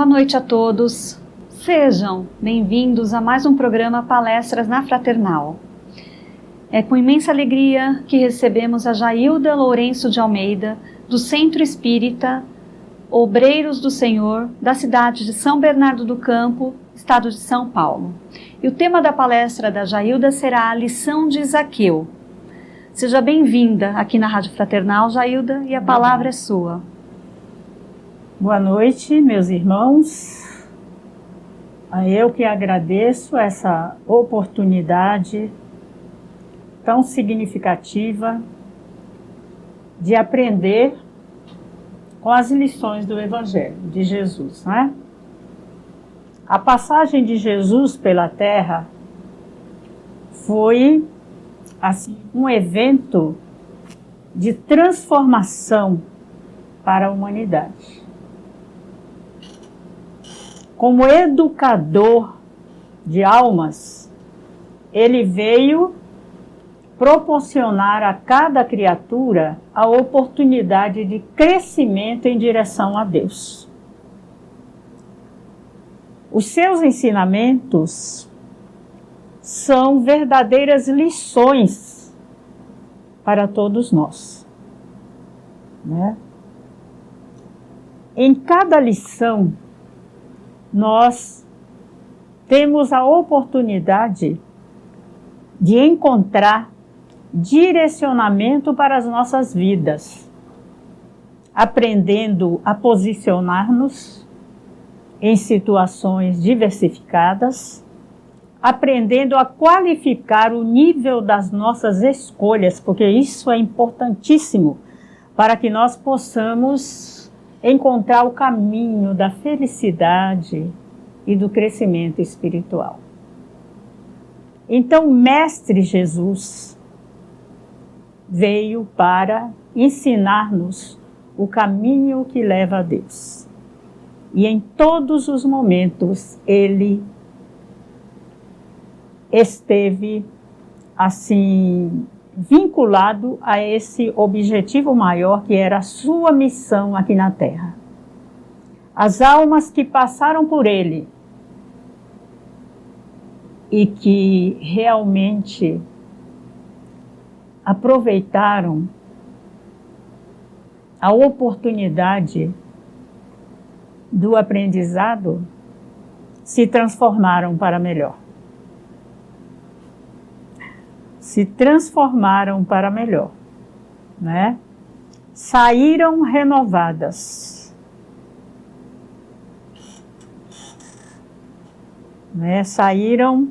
noite a todos. Sejam bem-vindos a mais um programa Palestras na Fraternal. É com imensa alegria que recebemos a Jailda Lourenço de Almeida, do Centro Espírita Obreiros do Senhor, da cidade de São Bernardo do Campo, estado de São Paulo. E o tema da palestra da Jailda será a lição de Zaqueu. Seja bem-vinda aqui na Rádio Fraternal, Jailda, e a palavra é sua. Boa noite, meus irmãos. Eu que agradeço essa oportunidade tão significativa de aprender com as lições do Evangelho de Jesus, né? A passagem de Jesus pela Terra foi assim, um evento de transformação para a humanidade. Como educador de almas, ele veio proporcionar a cada criatura a oportunidade de crescimento em direção a Deus. Os seus ensinamentos são verdadeiras lições para todos nós, né? Em cada lição, nós temos a oportunidade de encontrar direcionamento para as nossas vidas, aprendendo a posicionar-nos em situações diversificadas, aprendendo a qualificar o nível das nossas escolhas, porque isso é importantíssimo para que nós possamos encontrar o caminho da felicidade e do crescimento espiritual. Então, o Mestre Jesus veio para ensinar-nos o caminho que leva a Deus. E em todos os momentos ele esteve assim vinculado a esse objetivo maior que era a sua missão aqui na Terra. As almas que passaram por ele e que realmente aproveitaram a oportunidade do aprendizado se transformaram para melhor. Se transformaram para melhor, né? Saíram renovadas, né? Saíram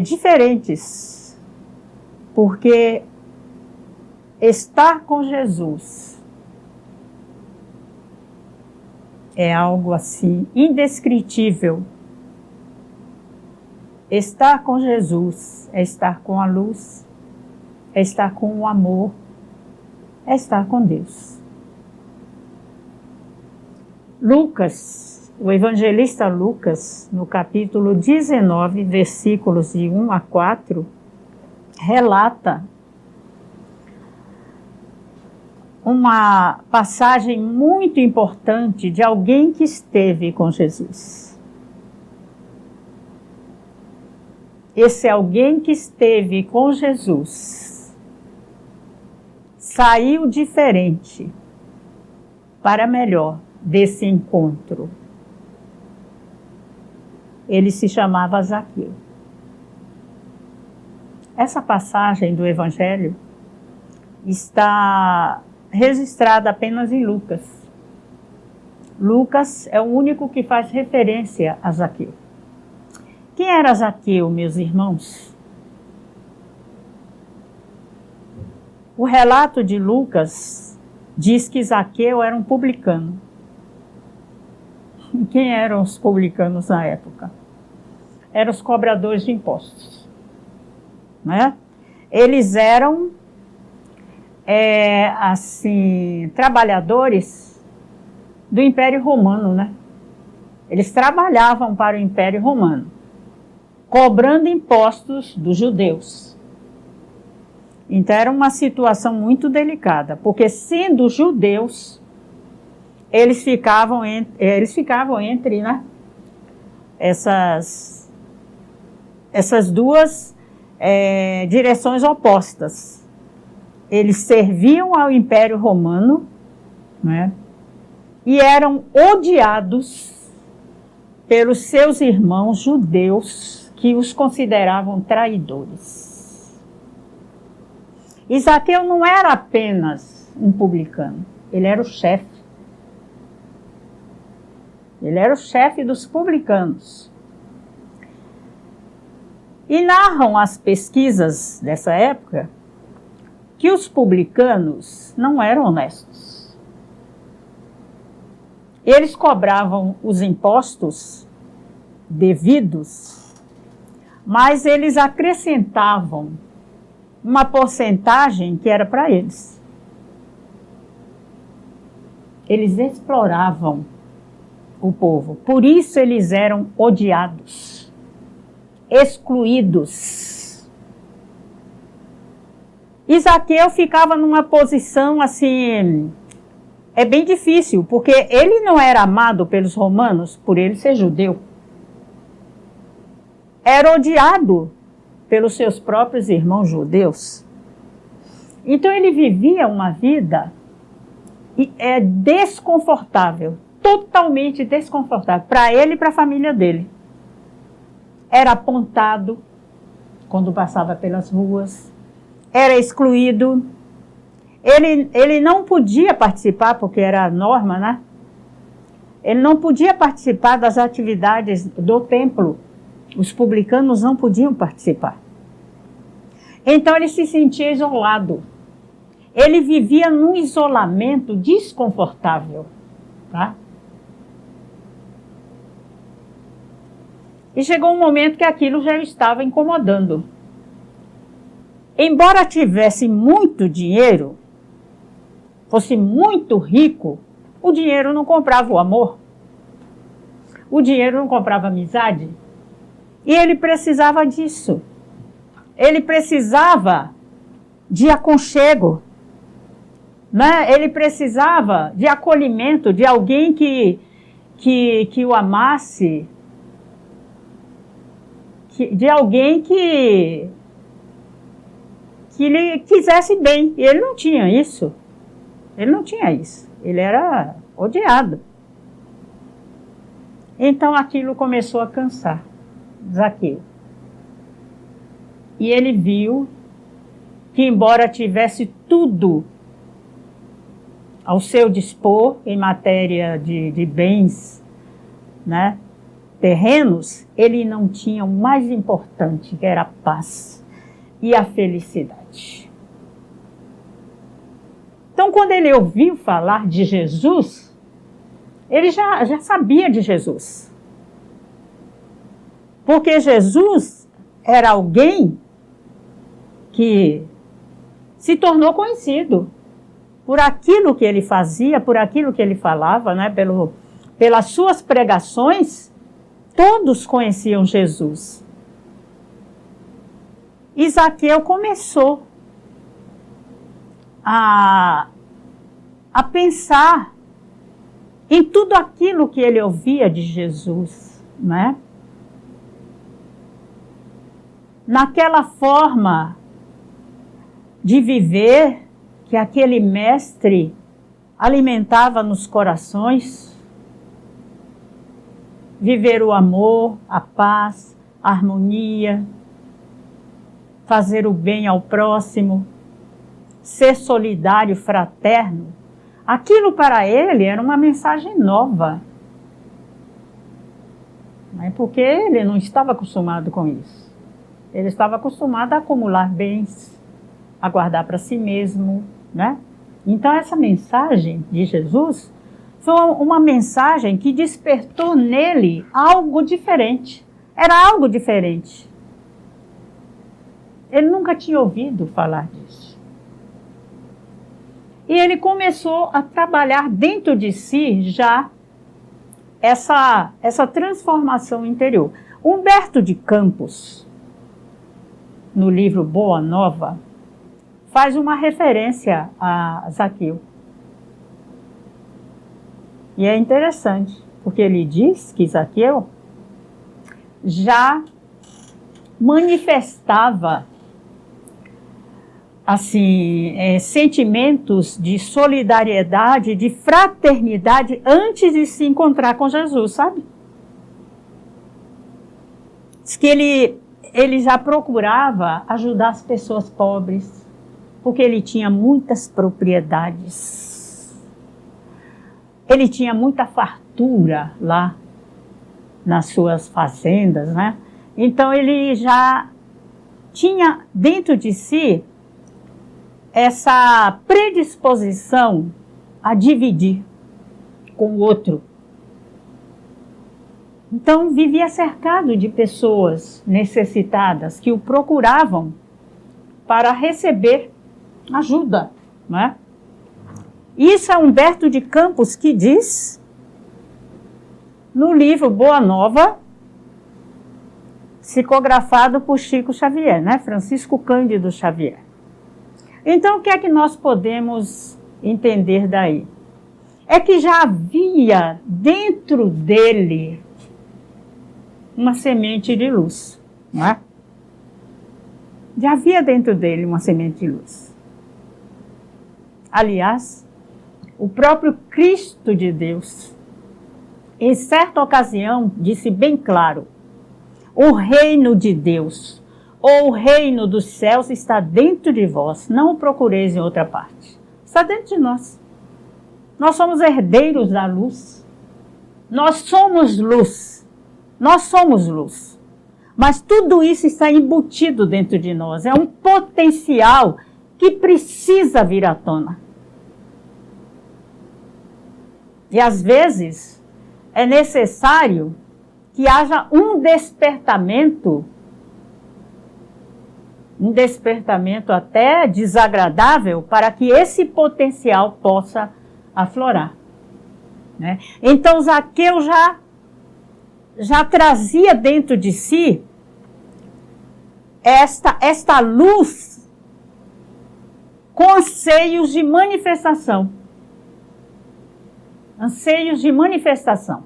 diferentes, porque estar com Jesus é algo assim indescritível. Estar com Jesus é estar com a luz, é estar com o amor, é estar com Deus. Lucas, o evangelista Lucas, no capítulo 19, versículos de 1 a 4, relata uma passagem muito importante de alguém que esteve com Jesus. Esse alguém que esteve com Jesus saiu diferente para melhor desse encontro. Ele se chamava Zaqueu. Essa passagem do Evangelho está registrada apenas em Lucas. Lucas é o único que faz referência a Zaqueu. Quem era Zaqueu, meus irmãos? O relato de Lucas diz que Zaqueu era um publicano. E quem eram os publicanos na época? Eram os cobradores de impostos, né? Eles eram, trabalhadores do Império Romano, né? Eles trabalhavam para o Império Romano, cobrando impostos dos judeus. Então era uma situação muito delicada, porque sendo judeus, eles ficavam entre, né, essas duas direções opostas. Eles serviam ao Império Romano, né, e eram odiados pelos seus irmãos judeus, que os consideravam traidores. E Zaqueu não era apenas um publicano, ele era o chefe. Ele era o chefe dos publicanos. E narram as pesquisas dessa época que os publicanos não eram honestos. Eles cobravam os impostos devidos, mas eles acrescentavam uma porcentagem que era para eles. Eles exploravam o povo. Por isso eles eram odiados, excluídos. E Zaqueu ficava numa posição assim, é bem difícil, porque ele não era amado pelos romanos por ele ser judeu. Era odiado pelos seus próprios irmãos judeus. Então ele vivia uma vida desconfortável, totalmente desconfortável, para ele e para a família dele. Era apontado quando passava pelas ruas, era excluído. Ele não podia participar, porque era a norma, né? Ele não podia participar das atividades do templo. Os publicanos não podiam participar. Então ele se sentia isolado. Ele vivia num isolamento desconfortável, tá? E chegou um momento que aquilo já estava incomodando. Embora tivesse muito dinheiro, fosse muito rico, o dinheiro não comprava o amor. O dinheiro não comprava amizade. E ele precisava disso. Ele precisava de aconchego, né? Ele precisava de acolhimento, de alguém que o amasse, de alguém que lhe quisesse bem. E ele não tinha isso. Ele não tinha isso. Ele era odiado. Então aquilo começou a cansar Zaqueu. E ele viu que, embora tivesse tudo ao seu dispor em matéria de bens, né, terrenos, ele não tinha o mais importante, que era a paz e a felicidade. Então, quando ele ouviu falar de Jesus, ele já sabia de Jesus. Porque Jesus era alguém que se tornou conhecido por aquilo que ele fazia, por aquilo que ele falava, né? Pelas suas pregações, todos conheciam Jesus. E Zaqueu começou a pensar em tudo aquilo que ele ouvia de Jesus, né? Naquela forma de viver que aquele mestre alimentava nos corações, viver o amor, a paz, a harmonia, fazer o bem ao próximo, ser solidário, fraterno. Aquilo para ele era uma mensagem nova, né? Porque ele não estava acostumado com isso. Ele estava acostumado a acumular bens, a guardar para si mesmo, né? Então essa mensagem de Jesus foi uma mensagem que despertou nele algo diferente. Era algo diferente. Ele nunca tinha ouvido falar disso. E ele começou a trabalhar dentro de si já essa transformação interior. Humberto de Campos, no livro Boa Nova, faz uma referência a Zaqueu. E é interessante, porque ele diz que Zaqueu já manifestava assim, sentimentos de solidariedade, de fraternidade antes de se encontrar com Jesus, sabe? Diz que ele já procurava ajudar as pessoas pobres, porque ele tinha muitas propriedades. Ele tinha muita fartura lá nas suas fazendas, né? Então ele já tinha dentro de si essa predisposição a dividir com o outro. Então vivia cercado de pessoas necessitadas que o procuravam para receber ajuda, né? Isso é Humberto de Campos que diz no livro Boa Nova, psicografado por Chico Xavier, né? Francisco Cândido Xavier. Então, o que é que nós podemos entender daí? É que já havia dentro dele uma semente de luz, não é? Já havia dentro dele uma semente de luz. Aliás, o próprio Cristo de Deus, em certa ocasião, disse bem claro: o reino de Deus, ou o reino dos céus está dentro de vós, não o procureis em outra parte. Está dentro de nós. Nós somos herdeiros da luz. Nós somos luz. Nós somos luz. Mas tudo isso está embutido dentro de nós. É um potencial que precisa vir à tona. E às vezes é necessário que haja um despertamento até desagradável, para que esse potencial possa aflorar, né? Então Zaqueu já trazia dentro de si esta luz com anseios de manifestação. Anseios de manifestação.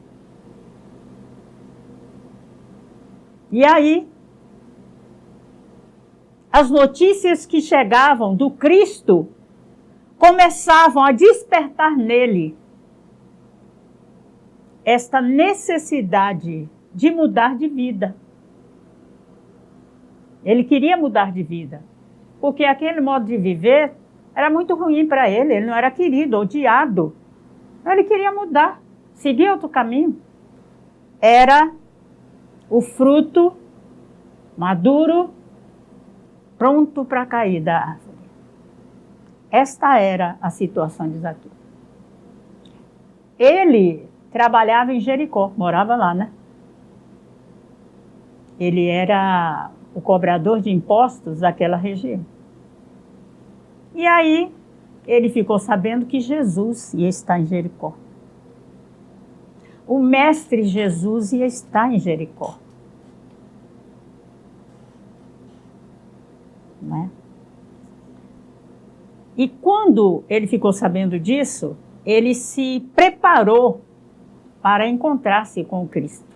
E aí, as notícias que chegavam do Cristo começavam a despertar nele esta necessidade de mudar de vida. Ele queria mudar de vida, porque aquele modo de viver era muito ruim para ele, ele não era querido, odiado. Ele queria mudar, seguir outro caminho. Era o fruto maduro, pronto para cair da árvore. Esta era a situação de Zaqueu. Ele trabalhava em Jericó, morava lá, né? Ele era o cobrador de impostos daquela região. E aí, ele ficou sabendo que Jesus ia estar em Jericó. O mestre Jesus ia estar em Jericó. Né? E quando ele ficou sabendo disso, ele se preparou para encontrar-se com o Cristo.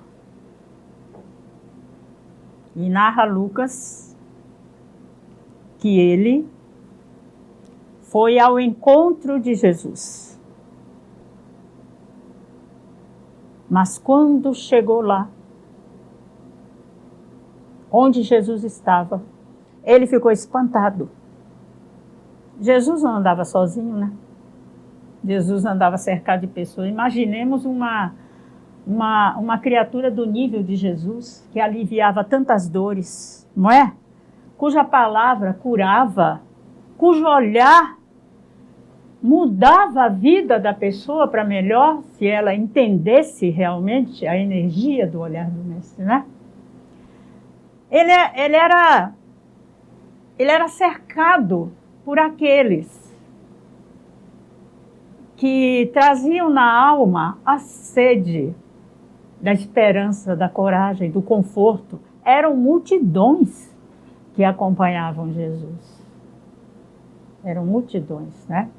E narra Lucas que ele foi ao encontro de Jesus. Mas quando chegou lá, onde Jesus estava, ele ficou espantado. Jesus não andava sozinho, né? Jesus andava cercado de pessoas. Imaginemos uma criatura do nível de Jesus, que aliviava tantas dores, não é? Cuja palavra curava, cujo olhar mudava a vida da pessoa para melhor, se ela entendesse realmente a energia do olhar do mestre, né? Ele era cercado por aqueles que traziam na alma a sede da esperança, da coragem, do conforto. Eram multidões que acompanhavam Jesus. Eram multidões, né?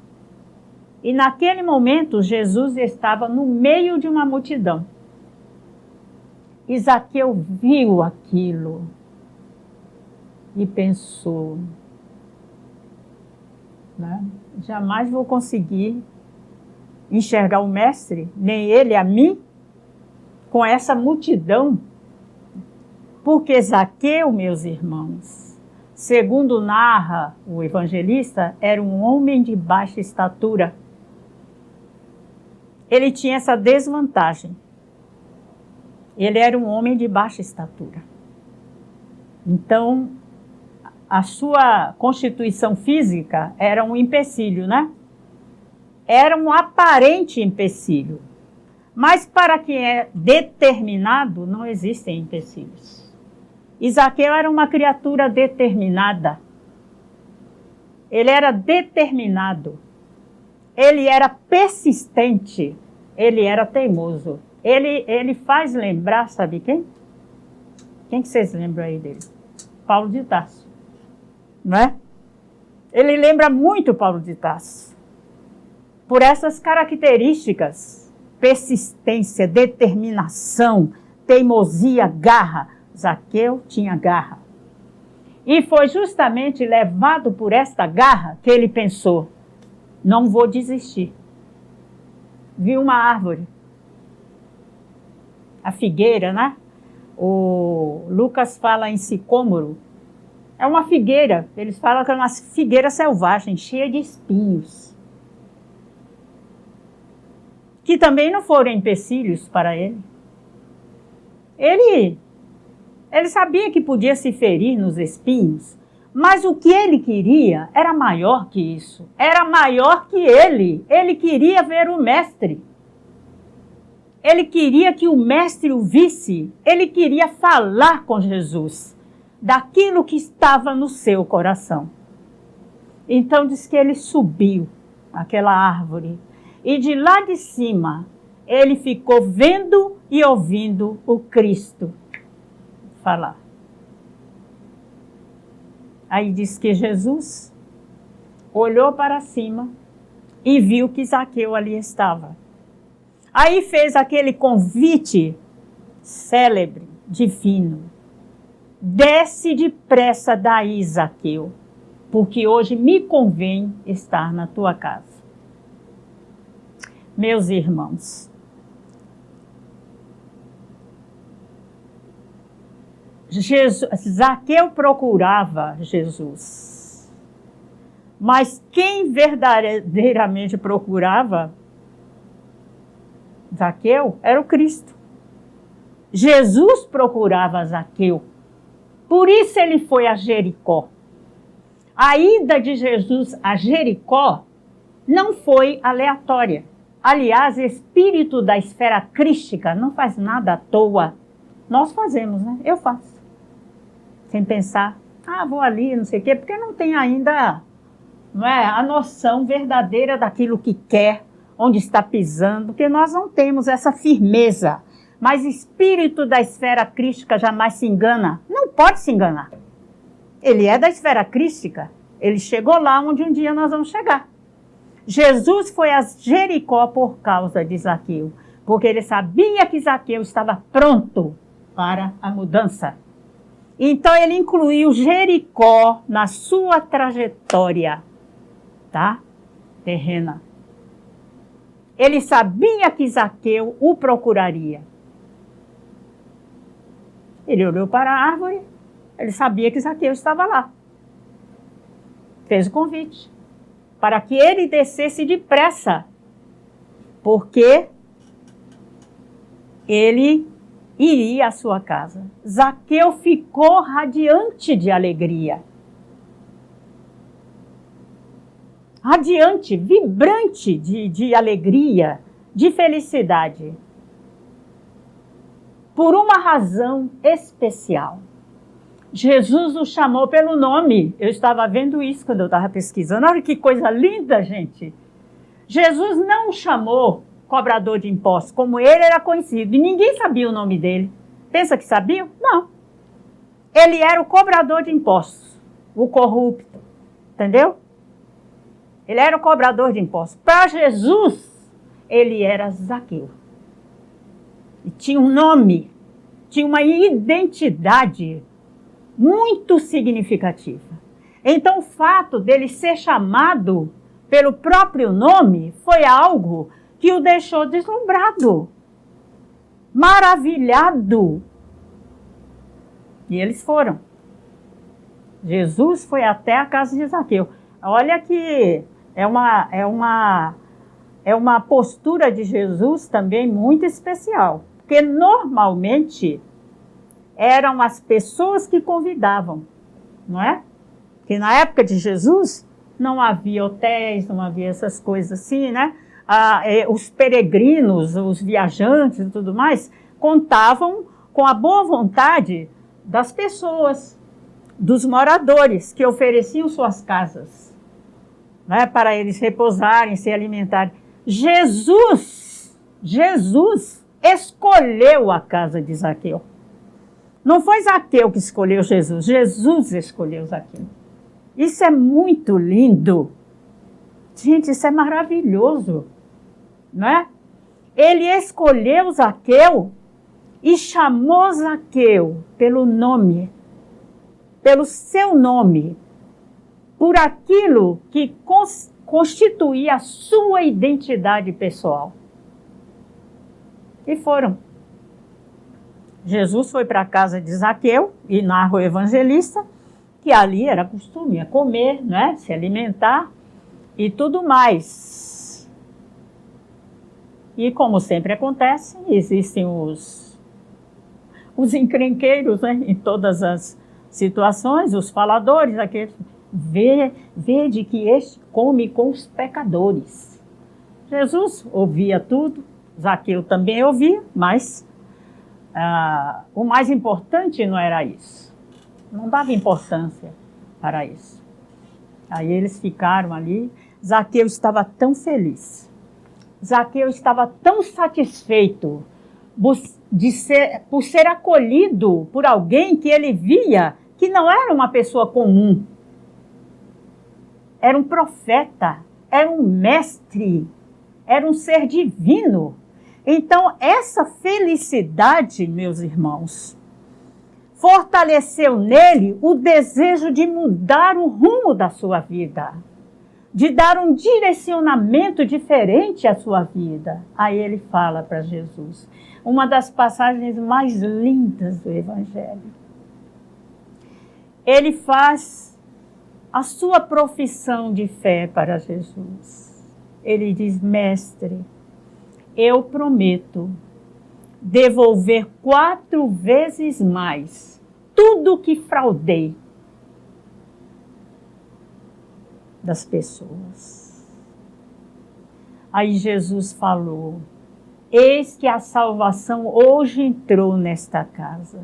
E naquele momento, Jesus estava no meio de uma multidão. E Zaqueu viu aquilo e pensou, né? Jamais vou conseguir enxergar o mestre, nem ele a mim, com essa multidão. Porque Zaqueu, meus irmãos, segundo narra o evangelista, era um homem de baixa estatura. Ele tinha essa desvantagem. Ele era um homem de baixa estatura. Então, a sua constituição física era um empecilho, né? Era um aparente empecilho. Mas para quem é determinado, não existem empecilhos. Zaqueu era uma criatura determinada. Ele era determinado. Ele era persistente. Ele era teimoso. Ele faz lembrar, sabe quem? Quem que vocês lembram aí dele? Paulo de Tarso. Não é? Ele lembra muito Paulo de Tarso. Por essas características: persistência, determinação, teimosia, garra. Zaqueu tinha garra. E foi justamente levado por esta garra que ele pensou: não vou desistir. Viu uma árvore, a figueira, né? O Lucas fala em sicômoro. É uma figueira, eles falam que é uma figueira selvagem, cheia de espinhos. Que também não foram empecilhos para ele. Ele sabia que podia se ferir nos espinhos, mas o que ele queria era maior que isso. Era maior que ele. Ele queria ver o mestre. Ele queria que o mestre o visse. Ele queria falar com Jesus daquilo que estava no seu coração. Então diz que ele subiu aquela árvore e de lá de cima ele ficou vendo e ouvindo o Cristo falar. Aí diz que Jesus olhou para cima e viu que Zaqueu ali estava. Aí fez aquele convite célebre, divino: desce depressa daí, Zaqueu, porque hoje me convém estar na tua casa. Meus irmãos, Zaqueu procurava Jesus, mas quem verdadeiramente procurava Zaqueu era o Cristo. Jesus procurava Zaqueu, por isso ele foi a Jericó. A ida de Jesus a Jericó não foi aleatória. Aliás, espírito da esfera crística não faz nada à toa. Nós fazemos, né? Eu faço. Sem pensar, vou ali, não sei o quê, porque não tem ainda, não é, a noção verdadeira daquilo que quer, onde está pisando, porque nós não temos essa firmeza. Mas espírito da esfera crística jamais se engana. Não pode se enganar. Ele é da esfera crística. Ele chegou lá onde um dia nós vamos chegar. Jesus foi a Jericó por causa de Zaqueu, porque ele sabia que Zaqueu estava pronto para a mudança. Então ele incluiu Jericó na sua trajetória, tá? Terrena. Ele sabia que Zaqueu o procuraria. Ele olhou para a árvore, ele sabia que Zaqueu estava lá. Fez o convite para que ele descesse depressa, porque ele iria à sua casa. Zaqueu ficou radiante de alegria. Radiante, vibrante de alegria, de felicidade. Por uma razão especial. Jesus o chamou pelo nome. Eu estava vendo isso quando eu estava pesquisando. Olha que coisa linda, gente. Jesus não o chamou cobrador de impostos, como ele era conhecido. E ninguém sabia o nome dele. Pensa que sabiam? Não. Ele era o cobrador de impostos, o corrupto. Entendeu? Ele era o cobrador de impostos. Para Jesus, ele era Zaqueu. E tinha um nome, tinha uma identidade muito significativa. Então, o fato dele ser chamado pelo próprio nome foi algo que o deixou deslumbrado, maravilhado. E eles foram. Jesus foi até a casa de Zaqueu. Olha que é uma postura de Jesus também muito especial. Porque normalmente eram as pessoas que convidavam, não é? Porque na época de Jesus não havia hotéis, não havia essas coisas assim, né? Os peregrinos, os viajantes e tudo mais, contavam com a boa vontade das pessoas, dos moradores, que ofereciam suas casas, né, para eles repousarem, se alimentarem. Jesus escolheu a casa de Zaqueu. Não foi Zaqueu que escolheu Jesus, Jesus escolheu Zaqueu. Isso é muito lindo. Gente, isso é maravilhoso, não é? Ele escolheu Zaqueu e chamou Zaqueu pelo nome, pelo seu nome, por aquilo que constituía a sua identidade pessoal. E foram. Jesus foi para a casa de Zaqueu, e narra o evangelista, que ali era costume, comer, né, se alimentar e tudo mais. E como sempre acontece, existem os encrenqueiros, né, em todas as situações, os faladores, aqueles, vede que este come com os pecadores. Jesus ouvia tudo, Zaqueu também ouvia, mas o mais importante não era isso. Não dava importância para isso. Aí eles ficaram ali. Zaqueu estava tão feliz. Zaqueu estava tão satisfeito por ser acolhido por alguém que ele via que não era uma pessoa comum. Era um profeta, era um mestre, era um ser divino. Então, essa felicidade, meus irmãos, fortaleceu nele o desejo de mudar o rumo da sua vida, de dar um direcionamento diferente à sua vida. Aí ele fala para Jesus, uma das passagens mais lindas do Evangelho. Ele faz a sua profissão de fé para Jesus. Ele diz, mestre, eu prometo devolver 4 vezes mais tudo que fraudei das pessoas. Aí Jesus falou, eis que a salvação hoje entrou nesta casa,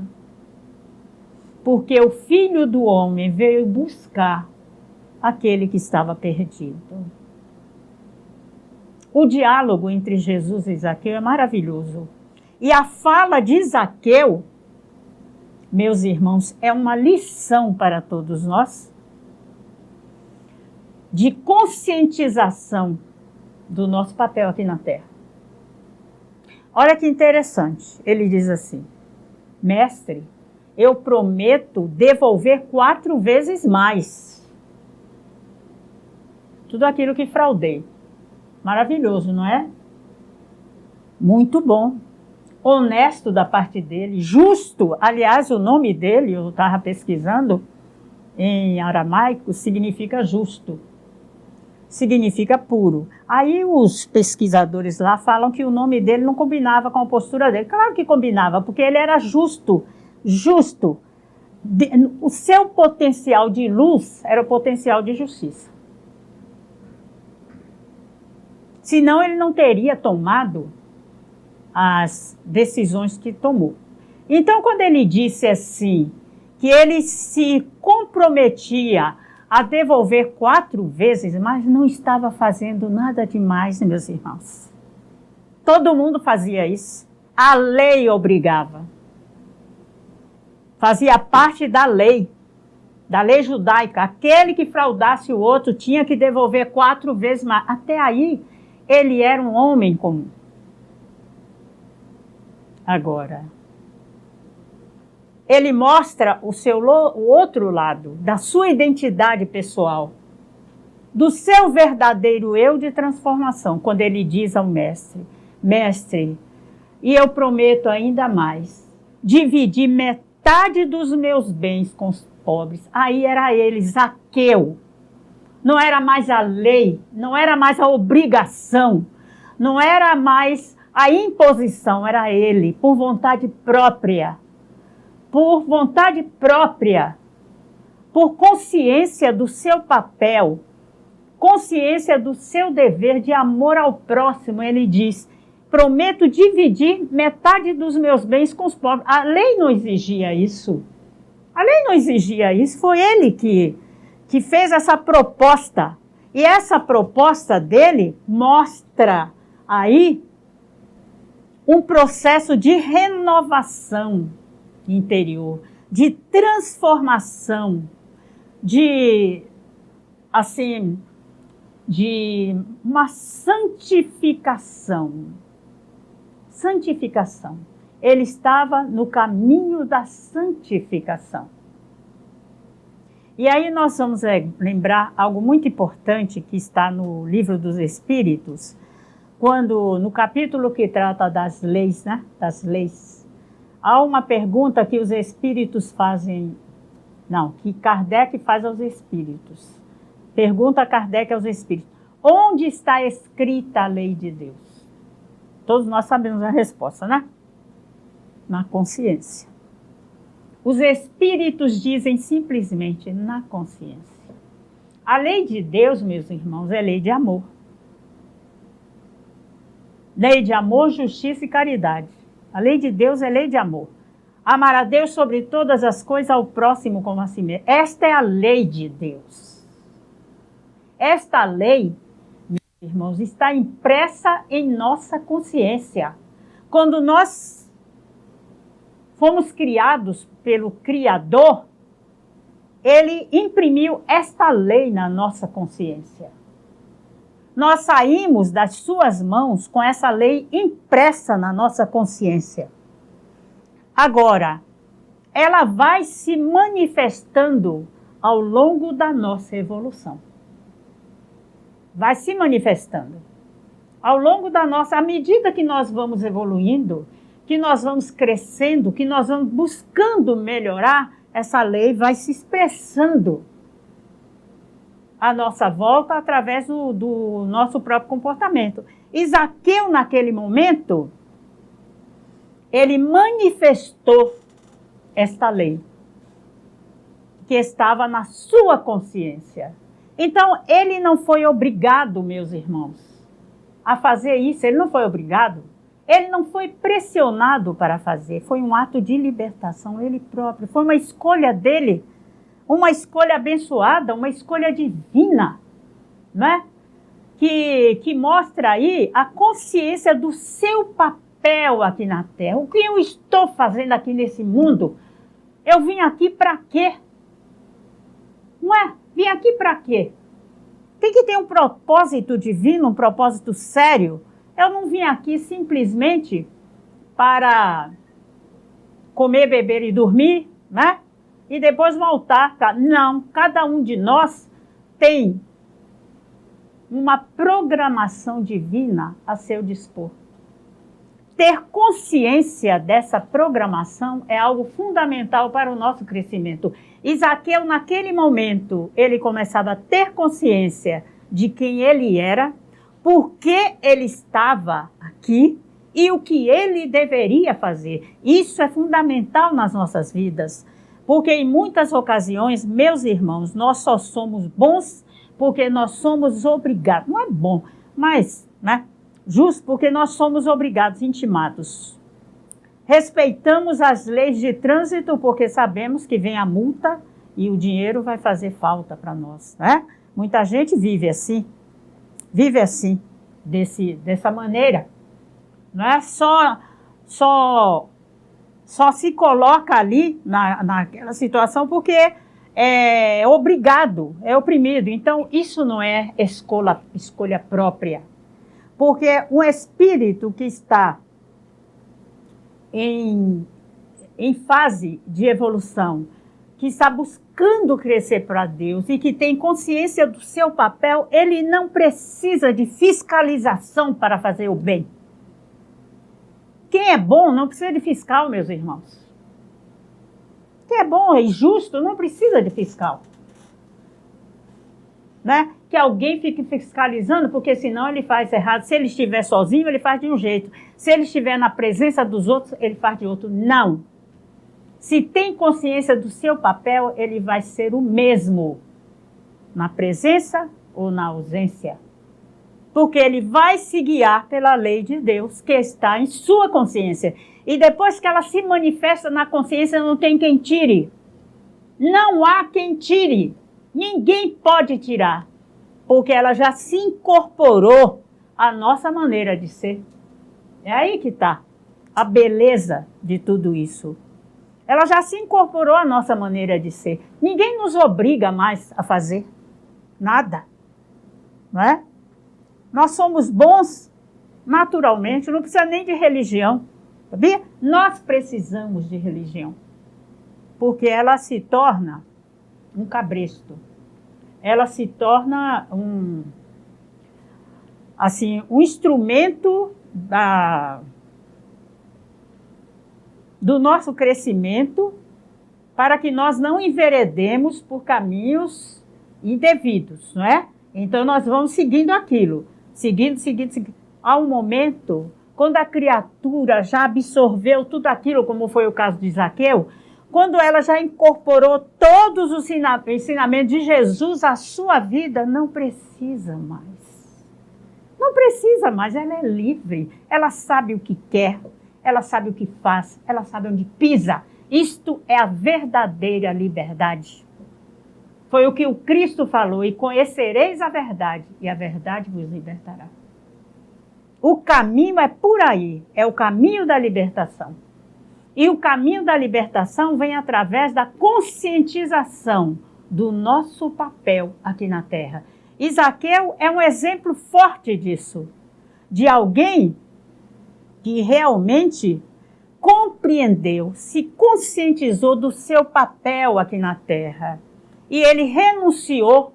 porque o Filho do Homem veio buscar aquele que estava perdido. O diálogo entre Jesus e Zaqueu é maravilhoso. E a fala de Zaqueu, meus irmãos, é uma lição para todos nós de conscientização do nosso papel aqui na Terra. Olha que interessante, ele diz assim, mestre, eu prometo devolver 4 vezes mais tudo aquilo que fraudei. Maravilhoso, não é? Muito bom. Honesto da parte dele, justo. Aliás, o nome dele, eu estava pesquisando, em aramaico, significa justo. Significa puro. Aí os pesquisadores lá falam que o nome dele não combinava com a postura dele. Claro que combinava, porque ele era justo. Justo. O seu potencial de luz era o potencial de justiça. Senão ele não teria tomado as decisões que tomou. Então, quando ele disse assim, que ele se comprometia a devolver 4 vezes, mas não estava fazendo nada demais, meus irmãos. Todo mundo fazia isso. A lei obrigava. Fazia parte da lei da lei judaica, aquele que fraudasse o outro tinha que devolver 4 vezes mais. Até aí, ele era um homem comum. Agora, ele mostra o outro lado da sua identidade pessoal, do seu verdadeiro eu de transformação, quando ele diz ao mestre, mestre, e eu prometo ainda mais, dividir metade dos meus bens com os pobres. Aí era ele, Zaqueu. Não era mais a lei, não era mais a obrigação, não era mais a imposição, era ele, por vontade própria. Por vontade própria, por consciência do seu papel, consciência do seu dever de amor ao próximo, ele diz, prometo dividir metade dos meus bens com os pobres. A lei não exigia isso. A lei não exigia isso, foi ele que fez essa proposta. E essa proposta dele mostra aí um processo de renovação interior, de transformação, de uma santificação. Santificação. Ele estava no caminho da santificação. E aí nós vamos lembrar algo muito importante que está no Livro dos Espíritos, quando no capítulo que trata das leis, né? Das leis, há uma pergunta que os espíritos fazem, que Kardec faz aos espíritos. Pergunta Kardec aos espíritos: onde está escrita a lei de Deus? Todos nós sabemos a resposta, né? Na consciência. Os espíritos dizem simplesmente na consciência. A lei de Deus, meus irmãos, é lei de amor. Lei de amor, justiça e caridade. A lei de Deus é lei de amor. Amar a Deus sobre todas as coisas, ao próximo como a si mesmo. Esta é a lei de Deus. Esta lei, meus irmãos, está impressa em nossa consciência. Quando nós fomos criados pelo Criador, ele imprimiu esta lei na nossa consciência. Nós saímos das suas mãos com essa lei impressa na nossa consciência. Agora, ela vai se manifestando ao longo da nossa evolução. Vai se manifestando. Ao longo da nossa, à medida que nós vamos evoluindo, que nós vamos crescendo, que nós vamos buscando melhorar, essa lei vai se expressando à nossa volta através do nosso próprio comportamento. E Zaqueu, naquele momento, ele manifestou esta lei, que estava na sua consciência. Então, ele não foi obrigado, meus irmãos, a fazer isso. Ele não foi obrigado. Ele não foi pressionado para fazer. Foi um ato de libertação, ele próprio. Foi uma escolha dele, uma escolha abençoada, uma escolha divina, né? Que mostra aí a consciência do seu papel aqui na Terra. O que eu estou fazendo aqui nesse mundo? Eu vim aqui para quê? Não é? Vim aqui para quê? Tem que ter um propósito divino, um propósito sério. Eu não vim aqui simplesmente para comer, beber e dormir, né? E depois voltar. Não, cada um de nós tem uma programação divina a seu dispor. Ter consciência dessa programação é algo fundamental para o nosso crescimento. E Zaqueu, naquele momento, ele começava a ter consciência de quem ele era, por que ele estava aqui e o que ele deveria fazer. Isso é fundamental nas nossas vidas, porque em muitas ocasiões, meus irmãos, nós só somos bons porque nós somos obrigados. Não é bom, mas, né, justo porque nós somos obrigados, intimados. Respeitamos as leis de trânsito porque sabemos que vem a multa e o dinheiro vai fazer falta para nós, né? Muita gente vive assim, dessa maneira, não é? Só se coloca ali naquela situação porque é obrigado, é oprimido. Então, isso não é escolha própria. Porque um espírito que está em fase de evolução, que está buscando crescer para Deus e que tem consciência do seu papel, ele não precisa de fiscalização para fazer o bem. Quem é bom não precisa de fiscal, meus irmãos. Quem é bom e justo não precisa de fiscal. Né? Que alguém fique fiscalizando, porque senão ele faz errado. Se ele estiver sozinho, ele faz de um jeito. Se ele estiver na presença dos outros, ele faz de outro. Não. Se tem consciência do seu papel, ele vai ser o mesmo, na presença ou na ausência. Porque ele vai se guiar pela lei de Deus, que está em sua consciência. E depois que ela se manifesta na consciência, não tem quem tire. Não há quem tire. Ninguém pode tirar. Porque ela já se incorporou à nossa maneira de ser. É aí que está a beleza de tudo isso. Ela já se incorporou à nossa maneira de ser. Ninguém nos obriga mais a fazer nada. Não é? Nós somos bons naturalmente, não precisa nem de religião. Sabia? Nós precisamos de religião. Porque ela se torna um cabresto. Ela se torna um instrumento do nosso crescimento para que nós não enveredemos por caminhos indevidos, não é? Então nós vamos seguindo aquilo, seguindo. Há um momento, quando a criatura já absorveu tudo aquilo, como foi o caso de Zaqueu, quando ela já incorporou todos os ensinamentos de Jesus à sua vida, não precisa mais. Não precisa mais, ela é livre, ela sabe o que quer, ela sabe o que faz, ela sabe onde pisa. Isto é a verdadeira liberdade. Foi o que o Cristo falou, e conhecereis a verdade, e a verdade vos libertará. O caminho é por aí, é o caminho da libertação. E o caminho da libertação vem através da conscientização do nosso papel aqui na Terra. E Zaqueu é um exemplo forte disso, de alguém que realmente compreendeu, se conscientizou do seu papel aqui na Terra. E ele renunciou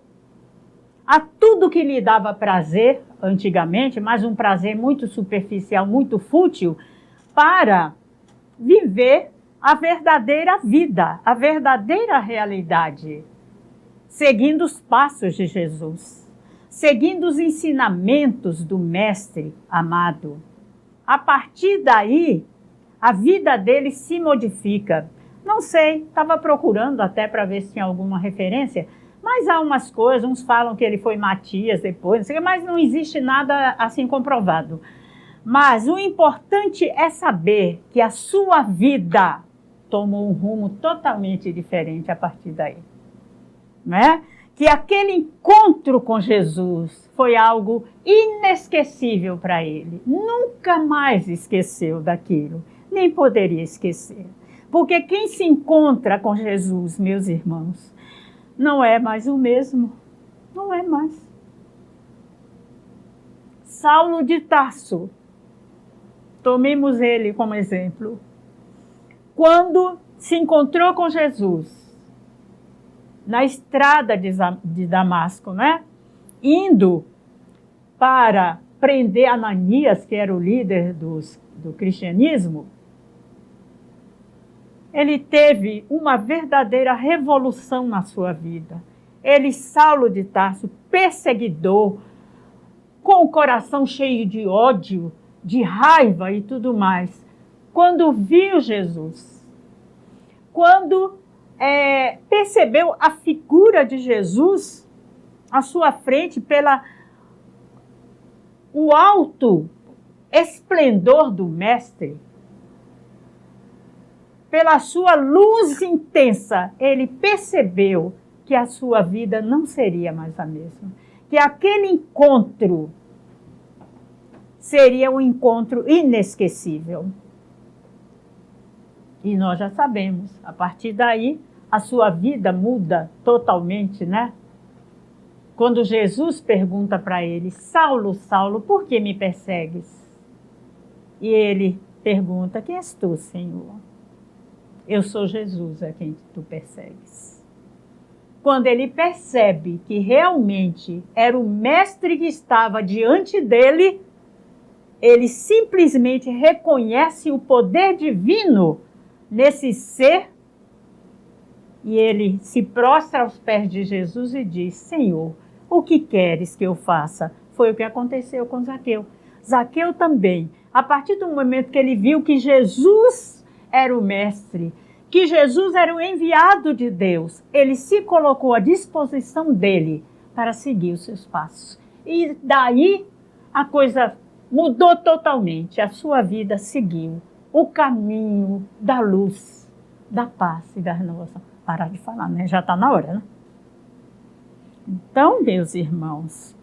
a tudo que lhe dava prazer antigamente, mas um prazer muito superficial, muito fútil, para viver a verdadeira vida, a verdadeira realidade, seguindo os passos de Jesus, seguindo os ensinamentos do Mestre amado. A partir daí, a vida dele se modifica. Não sei, estava procurando até para ver se tinha alguma referência, mas há umas coisas, uns falam que ele foi Matias depois, não sei, mas não existe nada assim comprovado. Mas o importante é saber que a sua vida tomou um rumo totalmente diferente a partir daí. Né? Que aquele encontro com Jesus foi algo inesquecível para ele. Nunca mais esqueceu daquilo, nem poderia esquecer. Porque quem se encontra com Jesus, meus irmãos, não é mais o mesmo. Não é mais. Saulo de Tarso, tomemos ele como exemplo. Quando se encontrou com Jesus, na estrada de Damasco, né? Indo para prender Ananias, que era o líder do cristianismo, ele teve uma verdadeira revolução na sua vida. Ele, Saulo de Tarso, perseguidor, com o coração cheio de ódio, de raiva e tudo mais, quando viu Jesus, quando percebeu a figura de Jesus à sua frente, o alto esplendor do Mestre, pela sua luz intensa, ele percebeu que a sua vida não seria mais a mesma. Que aquele encontro seria um encontro inesquecível. E nós já sabemos, a partir daí, a sua vida muda totalmente, né? Quando Jesus pergunta para ele, Saulo, Saulo, por que me persegues? E ele pergunta, quem és tu, Senhor? Eu sou Jesus a quem tu persegues. Quando ele percebe que realmente era o mestre que estava diante dele, ele simplesmente reconhece o poder divino nesse ser e ele se prostra aos pés de Jesus e diz, Senhor, o que queres que eu faça? Foi o que aconteceu com Zaqueu. Zaqueu também, a partir do momento que ele viu que Jesus era o mestre, que Jesus era o enviado de Deus, ele se colocou à disposição dele para seguir os seus passos. E daí a coisa mudou totalmente, a sua vida seguiu o caminho da luz, da paz e da renovação. Parar de falar, né? Já está na hora, né? Então, meus irmãos,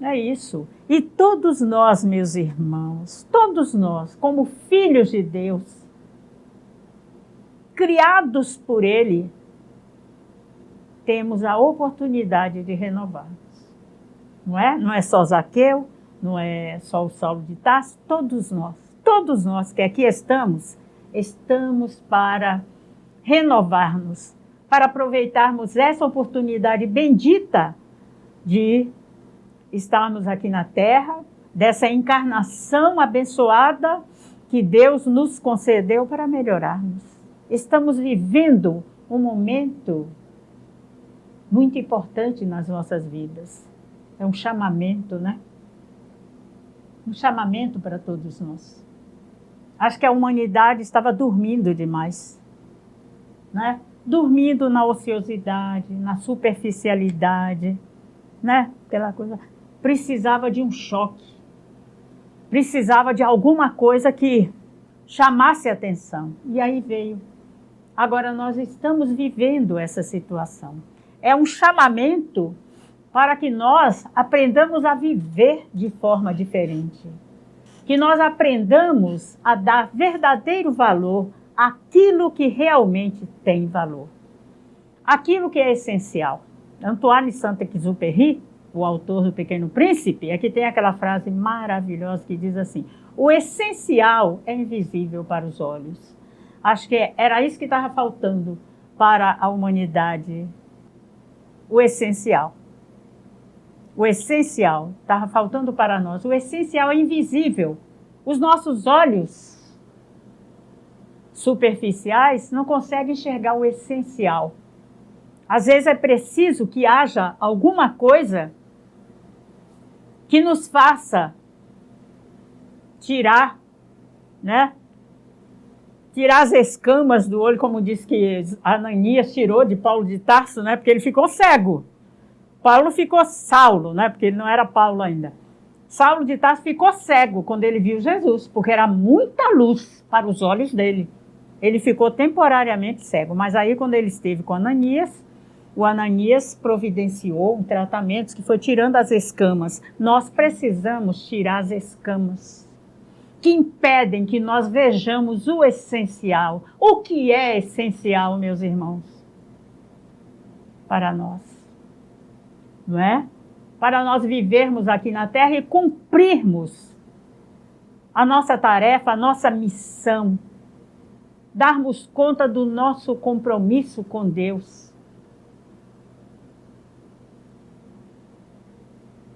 é isso. E todos nós, meus irmãos, todos nós, como filhos de Deus, criados por Ele, temos a oportunidade de renovarmos. Não é? Não é só Zaqueu, não é só o Saulo de Tarso, todos nós que aqui estamos para renovar-nos, para aproveitarmos essa oportunidade bendita de estarmos aqui na Terra, dessa encarnação abençoada que Deus nos concedeu para melhorarmos. Estamos vivendo um momento muito importante nas nossas vidas. É um chamamento, né? Um chamamento para todos nós. Acho que a humanidade estava dormindo demais, né? Dormindo na ociosidade, na superficialidade, né? Aquela coisa. Precisava de um choque. Precisava de alguma coisa que chamasse atenção. E aí veio. Agora nós estamos vivendo essa situação. É um chamamento para que nós aprendamos a viver de forma diferente. Que nós aprendamos a dar verdadeiro valor àquilo que realmente tem valor. Aquilo que é essencial. Antoine Saint-Exupéry, o autor do Pequeno Príncipe, aqui tem aquela frase maravilhosa que diz assim, o essencial é invisível para os olhos. Acho que era isso que estava faltando para a humanidade. O essencial. O essencial estava faltando para nós. O essencial é invisível. Os nossos olhos superficiais não conseguem enxergar o essencial. Às vezes é preciso que haja alguma coisa que nos faça tirar, né? Tirar as escamas do olho, como diz que Ananias tirou de Paulo de Tarso, né? Porque ele ficou cego. Paulo ficou Saulo, né? Porque ele não era Paulo ainda. Saulo de Tarso ficou cego quando ele viu Jesus, porque era muita luz para os olhos dele. Ele ficou temporariamente cego, mas aí quando ele esteve com Ananias, o Ananias providenciou um tratamento que foi tirando as escamas. Nós precisamos tirar as escamas que impedem que nós vejamos o essencial. O que é essencial, meus irmãos? Para nós, não é? Para nós vivermos aqui na Terra e cumprirmos a nossa tarefa, a nossa missão, darmos conta do nosso compromisso com Deus.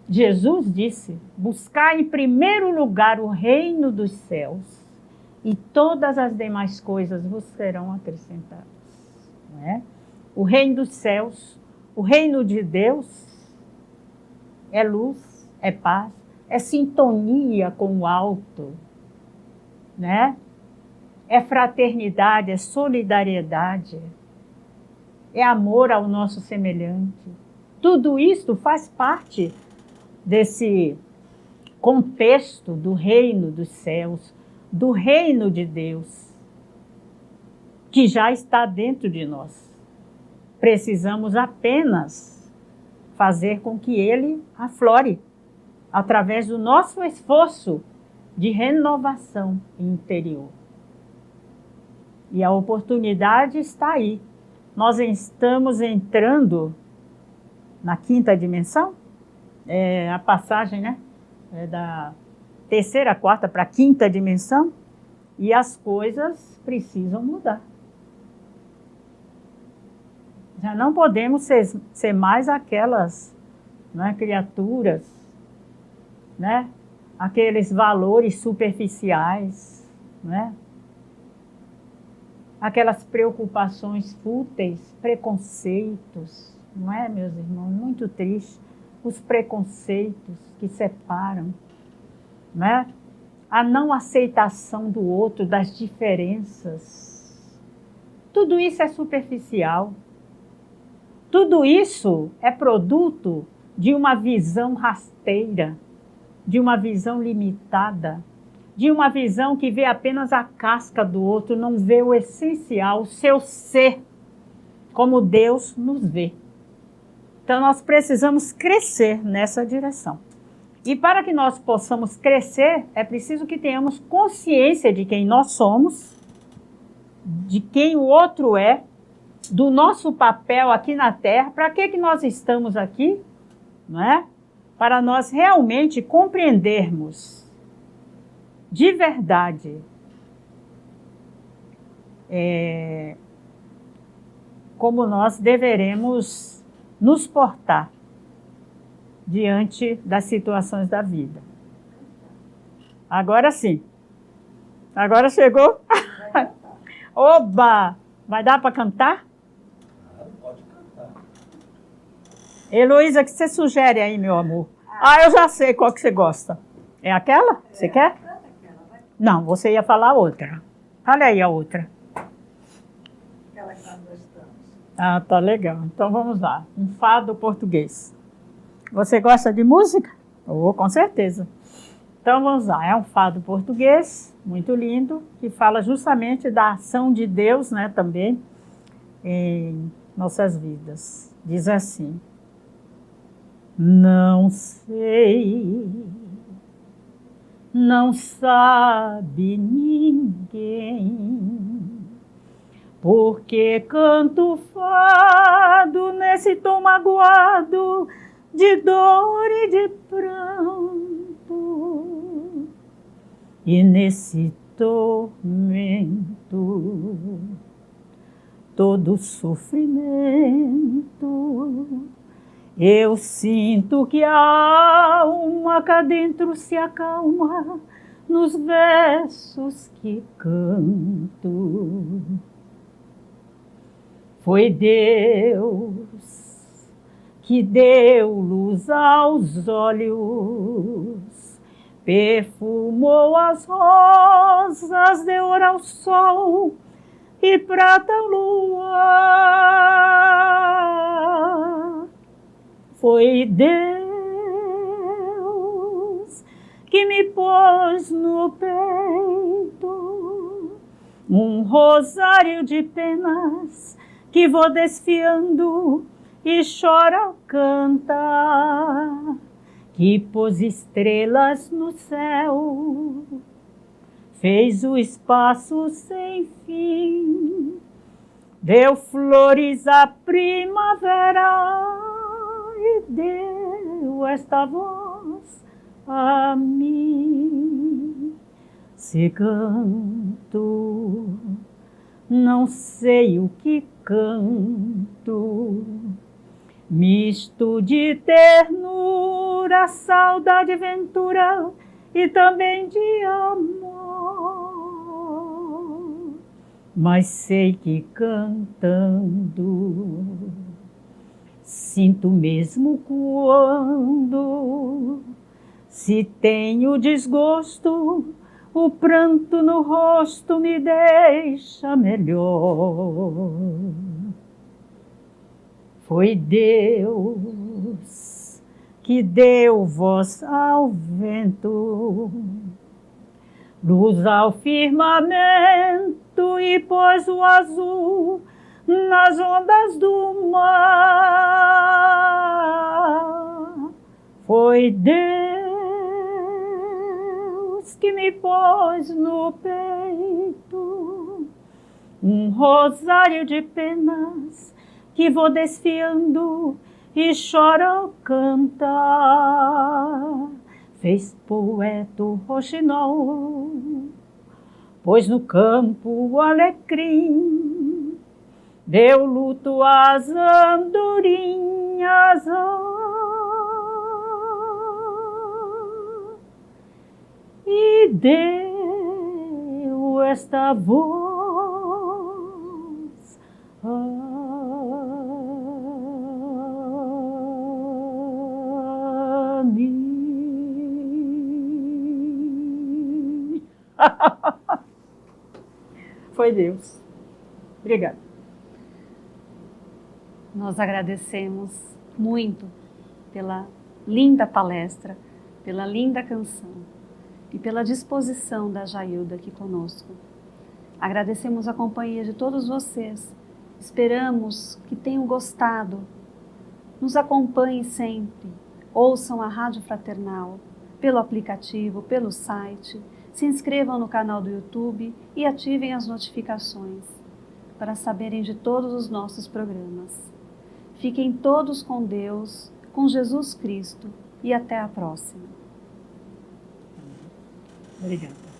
Jesus disse, buscar em primeiro lugar o reino dos céus e todas as demais coisas vos serão acrescentadas. Não é? O reino dos céus, o reino de Deus é luz, é paz, é sintonia com o alto, né? É fraternidade, é solidariedade, é amor ao nosso semelhante. Tudo isso faz parte desse contexto do reino dos céus, do reino de Deus, que já está dentro de nós. Precisamos apenas fazer com que ele aflore, através do nosso esforço de renovação interior. E a oportunidade está aí. nós estamos entrando na quinta dimensão, a passagem, né? Da terceira, quarta para a quinta dimensão, e as coisas precisam mudar. Já não podemos ser mais aquelas, né, criaturas, né, aqueles valores superficiais, né, aquelas preocupações fúteis, preconceitos, não é, meus irmãos? Muito triste. Os preconceitos que separam, né? A não aceitação do outro, das diferenças. Tudo isso é superficial. Tudo isso é produto de uma visão rasteira, de uma visão limitada, de uma visão que vê apenas a casca do outro, não vê o essencial, o seu ser, como Deus nos vê. Então, nós precisamos crescer nessa direção. E para que nós possamos crescer, é preciso que tenhamos consciência de quem nós somos, de quem o outro é, do nosso papel aqui na Terra, para que nós estamos aqui, não é? Para nós realmente compreendermos de verdade como nós deveremos nos portar diante das situações da vida. Agora sim. Agora chegou? Oba! Vai dar para cantar? Pode cantar. Heloísa, o que você sugere aí, meu amor? Eu já sei qual que você gosta. É aquela? Você quer? Não, você ia falar outra. Olha aí a outra. Aquela que nós gostamos. Tá legal. Então vamos lá. Um fado português. Você gosta de música? Com certeza. Então vamos lá. É um fado português, muito lindo, que fala justamente da ação de Deus, né, também, em nossas vidas. Diz assim: não sei, não sabe ninguém, porque canto fado nesse tom magoado de dor e de pranto, e nesse tormento todo sofrimento. Eu sinto que a alma cá dentro se acalma nos versos que canto. Foi Deus que deu luz aos olhos, perfumou as rosas, deu ouro ao sol e prata ao luar. Foi Deus que me pôs no peito um rosário de penas que vou desfiando e chora ao cantar, que pôs estrelas no céu, fez o espaço sem fim, deu flores à primavera e deu esta voz a mim. Se canto, não sei o que canto, misto de ternura, saudade, ventura e também de amor. Mas sei que cantando sinto mesmo quando, se tenho desgosto, o pranto no rosto me deixa melhor. Foi Deus que deu voz ao vento, luz ao firmamento e pôs o azul nas ondas do mar. Foi Deus que me pôs no peito um rosário de penas que vou desfiando e choro ao cantar. Fez poeta o roxinol, pois no campo o alecrim deu luto às andorinhas. E deu esta voz a mim. Foi Deus. Obrigada. Nós agradecemos muito pela linda palestra, pela linda canção e pela disposição da Jailda aqui conosco. Agradecemos a companhia de todos vocês. Esperamos que tenham gostado. Nos acompanhem sempre. Ouçam a Rádio Fraternal pelo aplicativo, pelo site. Se inscrevam no canal do YouTube e ativem as notificações para saberem de todos os nossos programas. Fiquem todos com Deus, com Jesus Cristo e até a próxima. Obrigada.